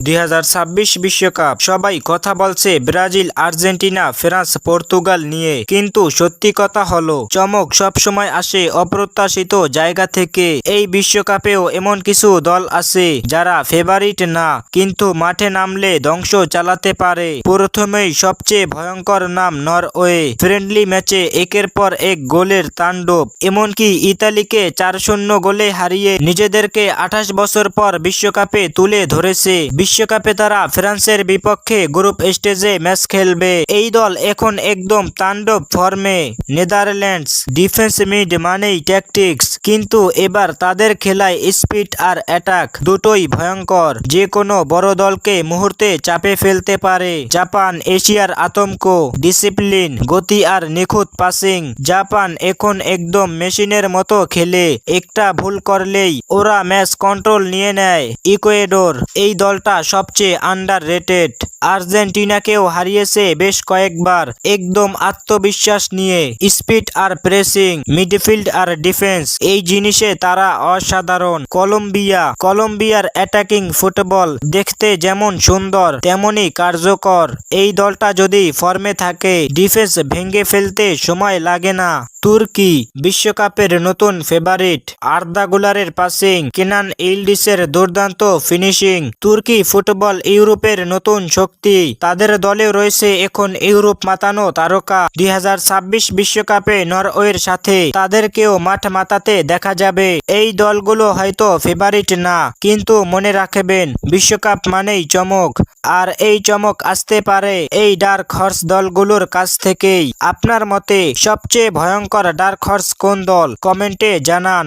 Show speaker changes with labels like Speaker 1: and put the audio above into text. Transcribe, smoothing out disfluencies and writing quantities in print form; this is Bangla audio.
Speaker 1: 2026 বিশ্বকাপ সবাই কথা বলছে ব্রাজিল, আর্জেন্টিনা, ফ্রান্স, পর্তুগাল নিয়ে, কিন্তু সত্যি কথা হলো চমক সবসময় আসে অপ্রত্যাশিত জায়গা থেকে। এই বিশ্বকাপেও এমন কিছু দল আছে যারা ফেভারিট না, কিন্তু মাঠে নামলে ধ্বংস চালাতে পারে। প্রথমেই সবচেয়ে ভয়ঙ্কর নাম নরওয়ে। ফ্রেন্ডলি ম্যাচে একের পর এক গোলের তাণ্ডব, এমনকি ইতালিকে 4-0 গোলে হারিয়ে নিজেদেরকে 28 বছর পর বিশ্বকাপে তুলে ধরেছে। বিশ্বকাপে তারা ফ্রান্সের বিপক্ষে গ্রুপ স্টেজে ম্যাচ খেলবে। এই দল এখন একদম তাণ্ডব ফর্মে। নেদারল্যান্ডস ডিফেন্স মিড মানেই ট্যাকটিক্স, কিন্তু এবার তাদের খেলায় স্পিড আর অ্যাটাক দুটোই ভয়ঙ্কর। যে কোনো বড় দলকে মুহূর্তে চাপে ফেলতে পারে। জাপান এশিয়ার আতঙ্ক, ডিসিপ্লিন, গতি আর নিখুঁত পাসিং। জাপান এখন একদম মেশিনের মতো খেলে, একটা ভুল করলেই ওরা ম্যাচ কন্ট্রোল নিয়ে নেয়। ইকুয়েডর এই দলটা সবচেয়ে আন্ডার রেটেড। আর্জেন্টিনাকেও হারিয়েছে বেশ কয়েকবার একদম আত্মবিশ্বাস নিয়ে। স্পিড আর প্রেসিং, মিডফিল্ড আর ডিফেন্স, এই জিনিসে তারা অসাধারণ। কলম্বিয়ার অ্যাটাকিং ফুটবল দেখতে যেমন সুন্দর তেমনি কার্যকর। এই দলটা যদি ফর্মে থাকে ডিফেন্স ভেঙে ফেলতে সময় লাগে না। তুর্কি বিশ্বকাপের নতুন ফেভারিট। আর্দা গুলারের পাসিং, কেনান ইলডিসের দুর্দান্ত ফিনিশিং। তুর্কি ফুটবল ইউরোপের নতুন শক্তি। তাদের দলে রয়েছে এখন ইউরোপ মাতানো তারকা। 2026 বিশ্বকাপে নরওয়ের সাথে তাদেরকেও মাঠ মাতাতে দেখা যাবে। এই দলগুলো হয়তো ফেভারিট না, কিন্তু মনে রাখবেন বিশ্বকাপ মানেই চমক, আর এই চমক আসতে পারে এই ডার্ক হর্স দলগুলোর কাছ থেকেই। আপনার মতে সবচেয়ে ভয়ঙ্কর ডার্ক হর্স কোন দল? কমেন্টে জানান।